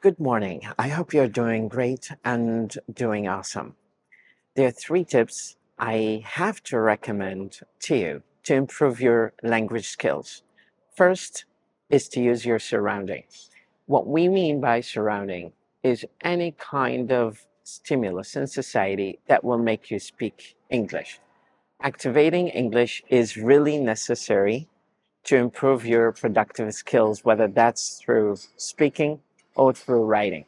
Good morning. I hope you're doing great and doing awesome. There are three tips I have to recommend to you to improve your language skills. First is to use your surrounding. What we mean by surrounding is any kind of stimulus in society that will make you speak English. Activating English is really necessary to improve your productive skills, whether that's through speaking or through writing.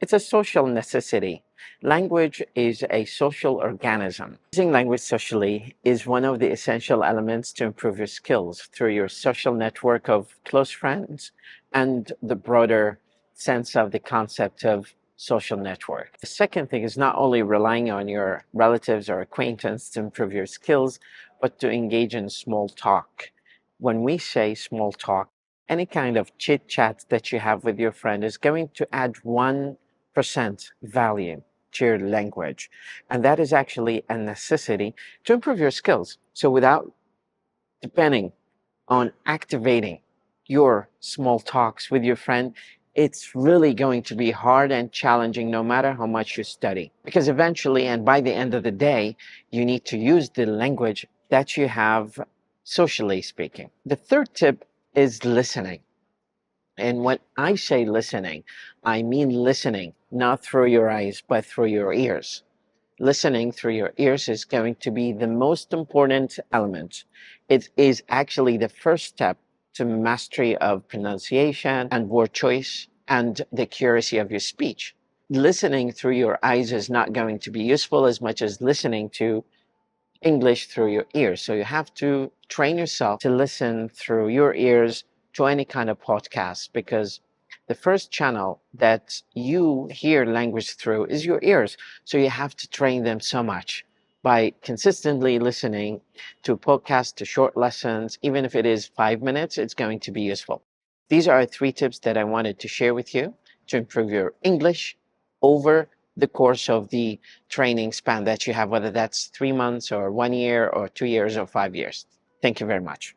It's a social necessity. Language is a social organism. Using language socially is one of the essential elements to improve your skills through your social network of close friends and the broader sense of the concept of social network. The second thing is not only relying on your relatives or acquaintance to improve your skills, but to engage in small talk. When we say small talk, any kind of chit chat that you have with your friend is going to add 1% value to your language. And that is actually a necessity to improve your skills. So without depending on activating your small talks with your friend, it's really going to be hard and challenging no matter how much you study. Because eventually, and by the end of the day, you need to use the language that you have socially speaking. The third tip is listening. And when I say listening, I mean listening not through your eyes, but through your ears. Listening through your ears is going to be the most important element. It is actually the first step to mastery of pronunciation and word choice and the accuracy of your speech. Listening through your eyes is not going to be useful as much as listening to English through your ears. So you have to train yourself to listen through your ears to any kind of podcast, because the first channel that you hear language through is your ears. So you have to train them so much by consistently listening to podcasts, to short lessons. Even if it is 5 minutes, it's going to be useful. These are three tips that I wanted to share with you to improve your English over the course of the training span that you have, whether that's 3 months or 1 year or 2 years or 5 years. Thank you very much.